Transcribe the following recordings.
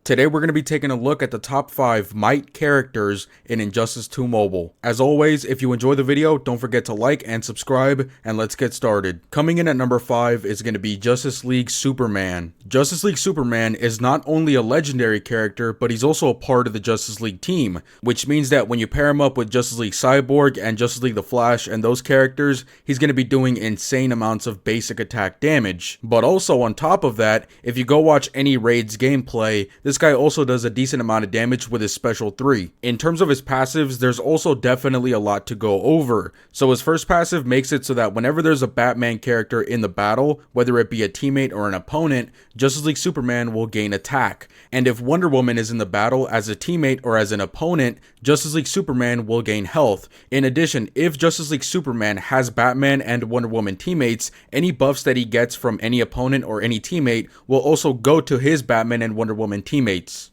Today we're going to be taking a look at the top 5 Might characters in Injustice 2 Mobile. As always, if you enjoy the video, don't forget to like and subscribe, and let's get started. Coming in at number 5 is going to be Justice League Superman. Justice League Superman is not only a legendary character, but he's also a part of the Justice League team, which means that when you pair him up with Justice League Cyborg and Justice League The Flash and those characters, he's going to be doing insane amounts of basic attack damage. But also on top of that, if you go watch any Raids gameplay, this guy also does a decent amount of damage with his special 3. In terms of his passives, there's also definitely a lot to go over. So his first passive makes it so that whenever there's a Batman character in the battle, whether it be a teammate or an opponent, Justice League Superman will gain attack. And if Wonder Woman is in the battle as a teammate or as an opponent, Justice League Superman will gain health. In addition, if Justice League Superman has Batman and Wonder Woman teammates, any buffs that he gets from any opponent or any teammate will also go to his Batman and Wonder Woman teammates.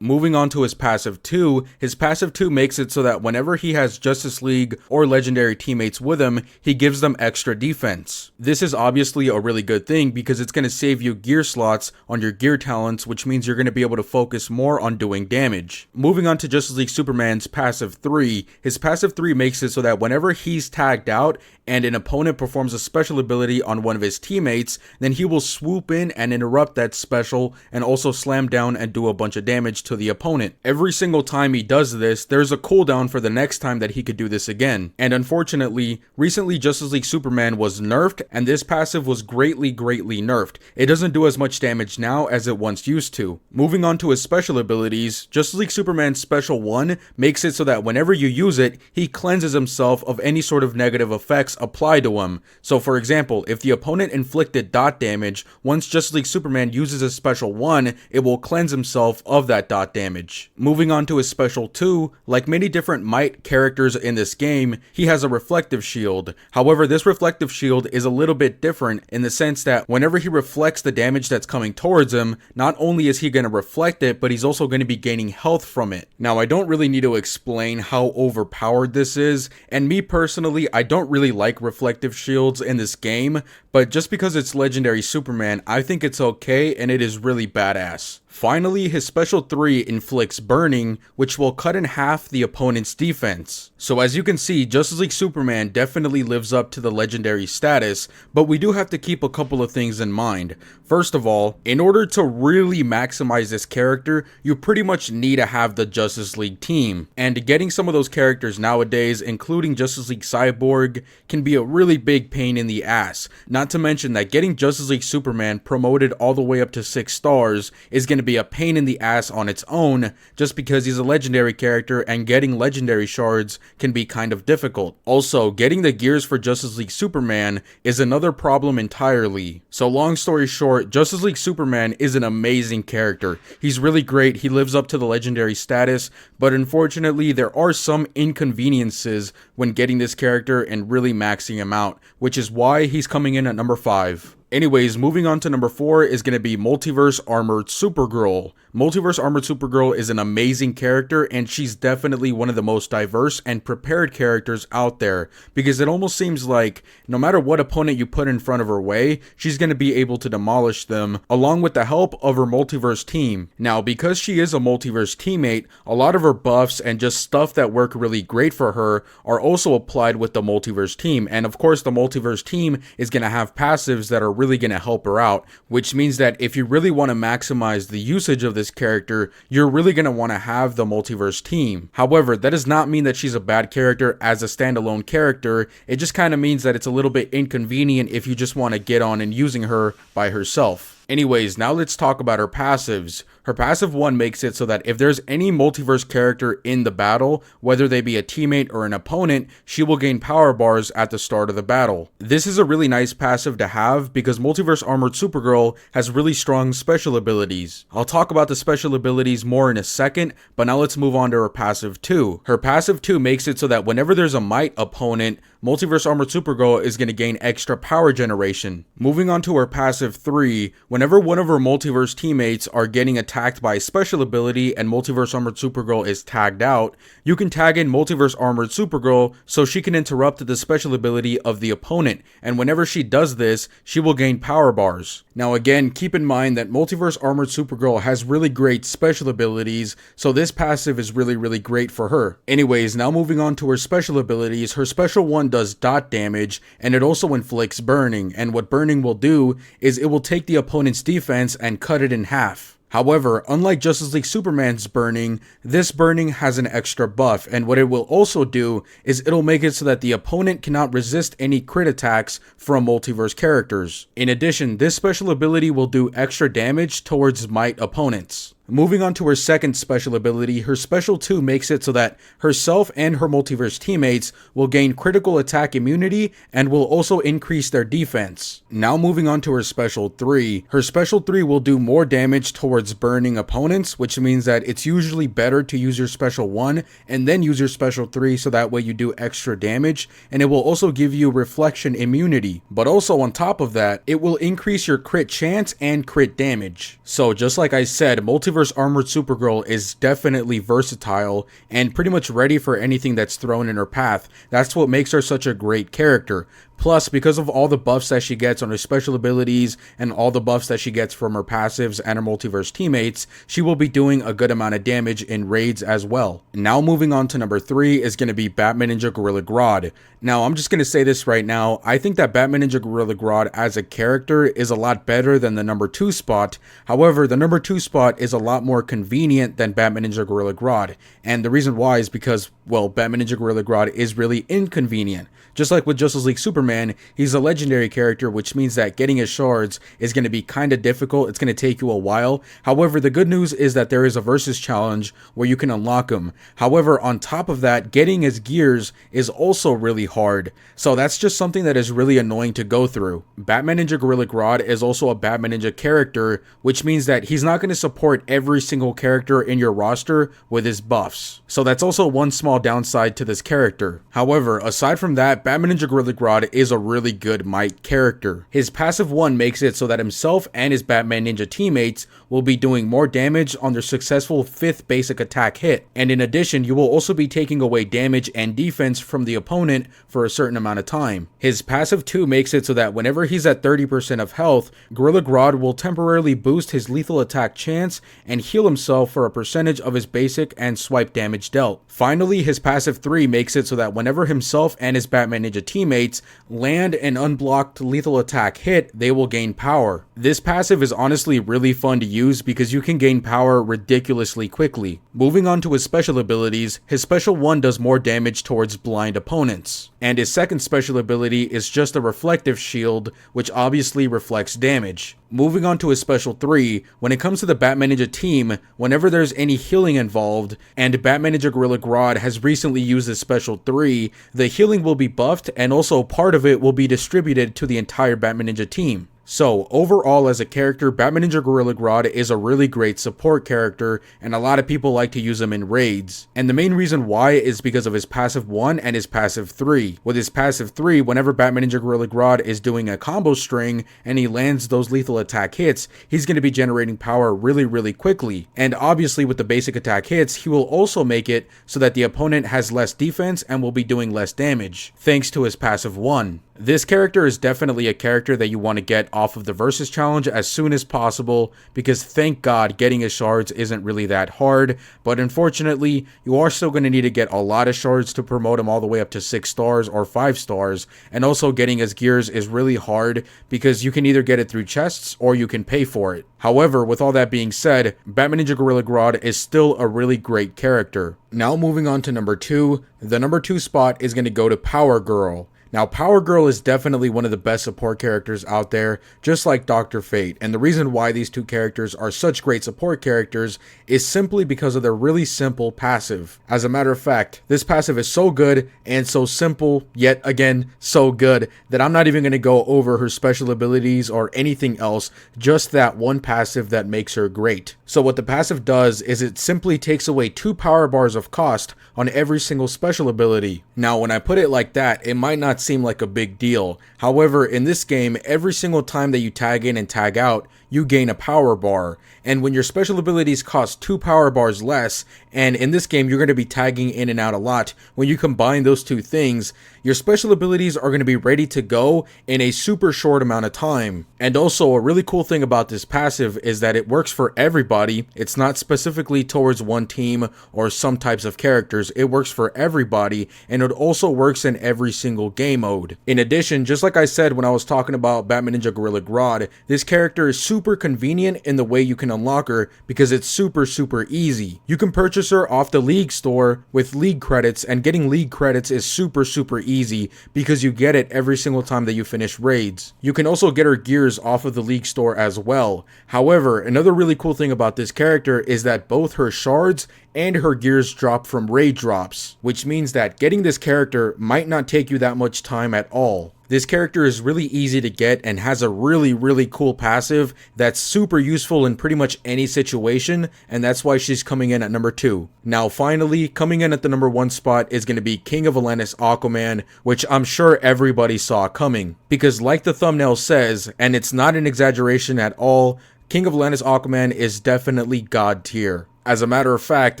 Moving on to his passive 2, his passive 2 makes it so that whenever he has Justice League or legendary teammates with him, he gives them extra defense. This is obviously a really good thing because it's going to save you gear slots on your gear talents, which means you're going to be able to focus more on doing damage. Moving on to Justice League Superman's passive 3, his passive 3 makes it so that whenever he's tagged out and an opponent performs a special ability on one of his teammates, then he will swoop in and interrupt that special and also slam down and do a bunch of damage to the opponent. Every single time he does this, there's a cooldown for the next time that he could do this again. And unfortunately, recently Justice League Superman was nerfed, and this passive was greatly nerfed. It doesn't do as much damage now as it once used to. Moving on to his special abilities, Justice League Superman's special 1 makes it so that whenever you use it, he cleanses himself of any sort of negative effects applied to him. So for example, if the opponent inflicted dot damage, once Justice League Superman uses his special 1, it will cleanse himself of that dot damage. Moving on to his special 2, like many different Might characters in this game, he has a reflective shield. However, this reflective shield is a little bit different in the sense that whenever he reflects the damage that's coming towards him, not only is he going to reflect it, but he's also going to be gaining health from it. Now, I don't really need to explain how overpowered this is, and me personally, I don't really like reflective shields in this game, but just because it's legendary Superman, I think it's okay and it is really badass. Finally, his special 3 inflicts burning, which will cut in half the opponent's defense. So as you can see, Justice League Superman definitely lives up to the legendary status, but we do have to keep a couple of things in mind. First of all, in order to really maximize this character, you pretty much need to have the Justice League team. And getting some of those characters nowadays, including Justice League Cyborg, can be a really big pain in the ass. Not to mention that getting Justice League Superman promoted all the way up to 6 stars is going to be a pain in the ass on its own, just because he's a legendary character and getting legendary shards can be kind of difficult. Also, getting the gears for Justice League Superman is another problem entirely. So long story short, Justice League Superman is an amazing character. He's really great, he lives up to the legendary status, but unfortunately there are some inconveniences when getting this character and really maxing him out, which is why he's coming in at number 5. Anyways, moving on to number 4 is going to be Multiverse Armored Supergirl. Multiverse Armored Supergirl is an amazing character, and she's definitely one of the most diverse and prepared characters out there, because it almost seems like no matter what opponent you put in front of her way, she's going to be able to demolish them, along with the help of her multiverse team. Now, because she is a multiverse teammate, a lot of her buffs and just stuff that work really great for her are also applied with the multiverse team, and of course the multiverse team is going to have passives that are really going to help her out, which means that if you really want to maximize the usage of this character, you're really going to want to have the multiverse team. However, that does not mean that she's a bad character as a standalone character. It just kind of means that it's a little bit inconvenient if you just want to get on and using her by herself. Anyways, now let's talk about her passives. Her passive 1 makes it so that if there's any multiverse character in the battle, whether they be a teammate or an opponent, she will gain power bars at the start of the battle. This is a really nice passive to have because Multiverse Armored Supergirl has really strong special abilities. I'll talk about the special abilities more in a second, but now let's move on to her passive 2. Her passive 2 makes it so that whenever there's a Might opponent, Multiverse Armored Supergirl is going to gain extra power generation. Moving on to her passive 3, whenever one of her multiverse teammates are getting attacked by a special ability and Multiverse Armored Supergirl is tagged out, you can tag in Multiverse Armored Supergirl so she can interrupt the special ability of the opponent, and whenever she does this, she will gain power bars. Now again, keep in mind that Multiverse Armored Supergirl has really great special abilities, so this passive is really great for her. Anyways, now moving on to her special abilities, her special one does dot damage, and it also inflicts burning, and what burning will do is it will take the opponent's defense and cut it in half. However, unlike Justice League Superman's burning, this burning has an extra buff, and what it will also do is it'll make it so that the opponent cannot resist any crit attacks from multiverse characters. In addition, this special ability will do extra damage towards might opponents. Moving on to her second special ability, her special 2 makes it so that herself and her multiverse teammates will gain critical attack immunity and will also increase their defense. Now moving on to her special 3, her special 3 will do more damage towards burning opponents, which means that it's usually better to use your special 1 and then use your special 3 so that way you do extra damage, and it will also give you reflection immunity. But also on top of that, it will increase your crit chance and crit damage. So just like I said, Multiverse Armored Supergirl is definitely versatile and pretty much ready for anything that's thrown in her path. That's what makes her such a great character. Plus, because of all the buffs that she gets on her special abilities and all the buffs that she gets from her passives and her multiverse teammates, she will be doing a good amount of damage in raids as well. Now moving on to number 3 is going to be Batman Ninja Gorilla Grodd. Now, I'm just going to say this right now, I think that Batman Ninja Gorilla Grodd as a character is a lot better than the number 2 spot. However, the number 2 spot is a lot more convenient than Batman Ninja Gorilla Grodd. And the reason why is because, well, Batman Ninja Gorilla Grodd is really inconvenient. Just like with Justice League Superman, he's a legendary character, which means that getting his shards is going to be kind of difficult. It's going to take you a while. However, the good news is that there is a versus challenge where you can unlock him. However, on top of that, getting his gears is also really hard. So that's just something that is really annoying to go through. Batman Ninja Gorilla Grodd is also a Batman Ninja character, which means that he's not going to support every single character in your roster with his buffs. So that's also one small downside to this character. However, aside from that, Batman Ninja Gorilla Grodd is a really good might character. His passive 1 makes it so that himself and his Batman Ninja teammates will be doing more damage on their successful 5th basic attack hit. And in addition, you will also be taking away damage and defense from the opponent for a certain amount of time. His passive 2 makes it so that whenever he's at 30% of health, Gorilla Grodd will temporarily boost his lethal attack chance and heal himself for a percentage of his basic and swipe damage dealt. Finally, his passive 3 makes it so that whenever himself and his Batman Ninja teammates land an unblocked lethal attack hit, they will gain power. This passive is honestly really fun to use because you can gain power ridiculously quickly. Moving on to his special abilities, his special 1 does more damage towards blind opponents, and his second special ability is just a reflective shield, which obviously reflects damage. Moving on to his special 3, when it comes to the Batman Ninja team, whenever there's any healing involved, and Batman Ninja Gorilla Grodd has recently used his special 3, the healing will be buffed and also part of it will be distributed to the entire Batman Ninja team. So, overall as a character, Batman Ninja Gorilla Grodd is a really great support character, and a lot of people like to use him in raids. And the main reason why is because of his passive 1 and his passive 3. With his passive 3, whenever Batman Ninja Gorilla Grodd is doing a combo string and he lands those lethal attack hits, he's going to be generating power really quickly. And obviously with the basic attack hits, he will also make it so that the opponent has less defense and will be doing less damage, thanks to his passive 1. This character is definitely a character that you want to get off of the Versus Challenge as soon as possible, because thank God getting his shards isn't really that hard, but unfortunately, you are still going to need to get a lot of shards to promote him all the way up to 6 stars or 5 stars, and also getting his gears is really hard because you can either get it through chests or you can pay for it. However, with all that being said, Batman Ninja Gorilla Grodd is still a really great character. Now moving on to number 2, the number 2 spot is going to go to Power Girl. Now, Power Girl is definitely one of the best support characters out there, just like Dr. Fate, and the reason why these two characters are such great support characters is simply because of their really simple passive. As a matter of fact, this passive is so good and so simple, yet again, so good, that I'm not even going to go over her special abilities or anything else, just that one passive that makes her great. So what the passive does is it simply takes away 2 power bars of cost on every single special ability. Now, when I put it like that, it might not seem like a big deal. However, in this game, every single time that you tag in and tag out, you gain a power bar. And when your special abilities cost 2 power bars less, and in this game you're going to be tagging in and out a lot, when you combine those two things, your special abilities are going to be ready to go in a super short amount of time. And also, a really cool thing about this passive is that it works for everybody. It's not specifically towards one team or some types of characters. It works for everybody, and it also works in every single game mode. In addition, just like I said when I was talking about Batman Ninja Gorilla Grodd, this character is super convenient in the way you can unlock her because it's super easy. You can purchase her off the League store with League credits, and getting League credits is super easy because you get it every single time that you finish raids. You can also get her gears off of the League store as well. However, another really cool thing about this character is that both her shards and her gears drop from raid drops, which means that getting this character might not take you that much time at all. This character is really easy to get and has a really cool passive that's super useful in pretty much any situation, and that's why she's coming in at number 2. Now finally, coming in at the number 1 spot is going to be King of Atlantis Aquaman, which I'm sure everybody saw coming. Because like the thumbnail says, and it's not an exaggeration at all, King of Atlantis Aquaman is definitely God tier. As a matter of fact,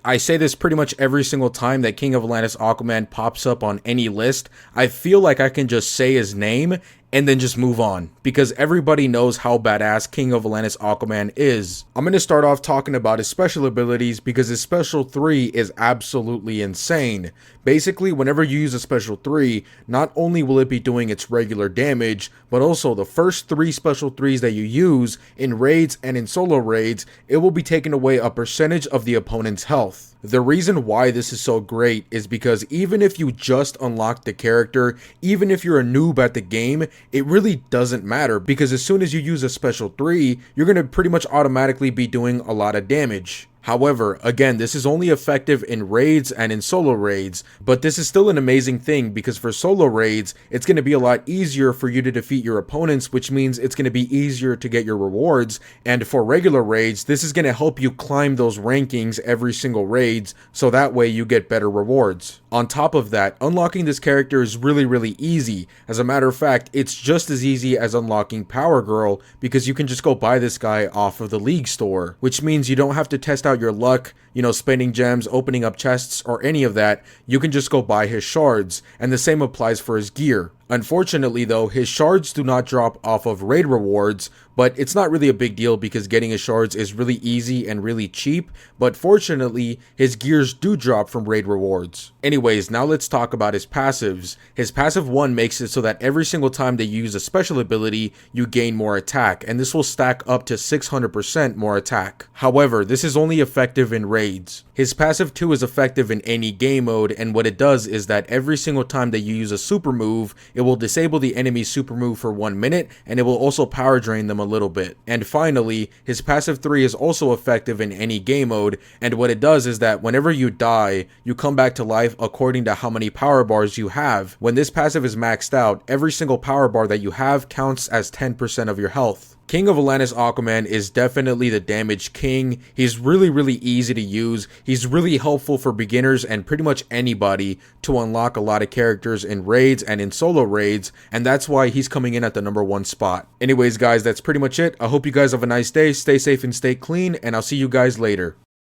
I say this pretty much every single time that King of Atlantis Aquaman pops up on any list. I feel like I can just say his name and then just move on, because everybody knows how badass King of Atlantis Aquaman is. I'm going to start off talking about his special abilities because his special 3 is absolutely insane. Basically, whenever you use a special 3, not only will it be doing its regular damage, but also the first 3 special 3s that you use in raids and in solo raids, it will be taking away a percentage of the opponent's health. The reason why this is so great is because even if you just unlock the character, even if you're a noob at the game, it really doesn't matter, because as soon as you use a special 3, you're going to pretty much automatically be doing a lot of damage. However, again, this is only effective in raids and in solo raids, but this is still an amazing thing because for solo raids, it's going to be a lot easier for you to defeat your opponents, which means it's going to be easier to get your rewards, and for regular raids, this is going to help you climb those rankings every single raids, so that way you get better rewards. On top of that, unlocking this character is really easy. As a matter of fact, it's just as easy as unlocking Power Girl because you can just go buy this guy off of the League store, which means you don't have to test out your luck, spending gems, opening up chests, or any of that. You can just go buy his shards, and the same applies for his gear. Unfortunately though, his shards do not drop off of raid rewards, but it's not really a big deal because getting his shards is really easy and really cheap, but fortunately, his gears do drop from raid rewards. Anyways, now let's talk about his passives. His passive 1 makes it so that every single time that you use a special ability, you gain more attack, and this will stack up to 600% more attack. However, this is only effective in raids. His passive 2 is effective in any game mode, and what it does is that every single time that you use a super move, it will disable the enemy's super move for 1 minute, and it will also power drain them a little bit. And finally, his passive 3 is also effective in any game mode, and what it does is that whenever you die, you come back to life according to how many power bars you have. When this passive is maxed out, every single power bar that you have counts as 10% of your health. King of Atlantis Aquaman is definitely the damage king. He's really easy to use. He's really helpful for beginners and pretty much anybody to unlock a lot of characters in raids and in solo raids, and that's why he's coming in at the number 1 spot. Anyways guys, that's pretty much it. I hope you guys have a nice day, stay safe and stay clean, and I'll see you guys later.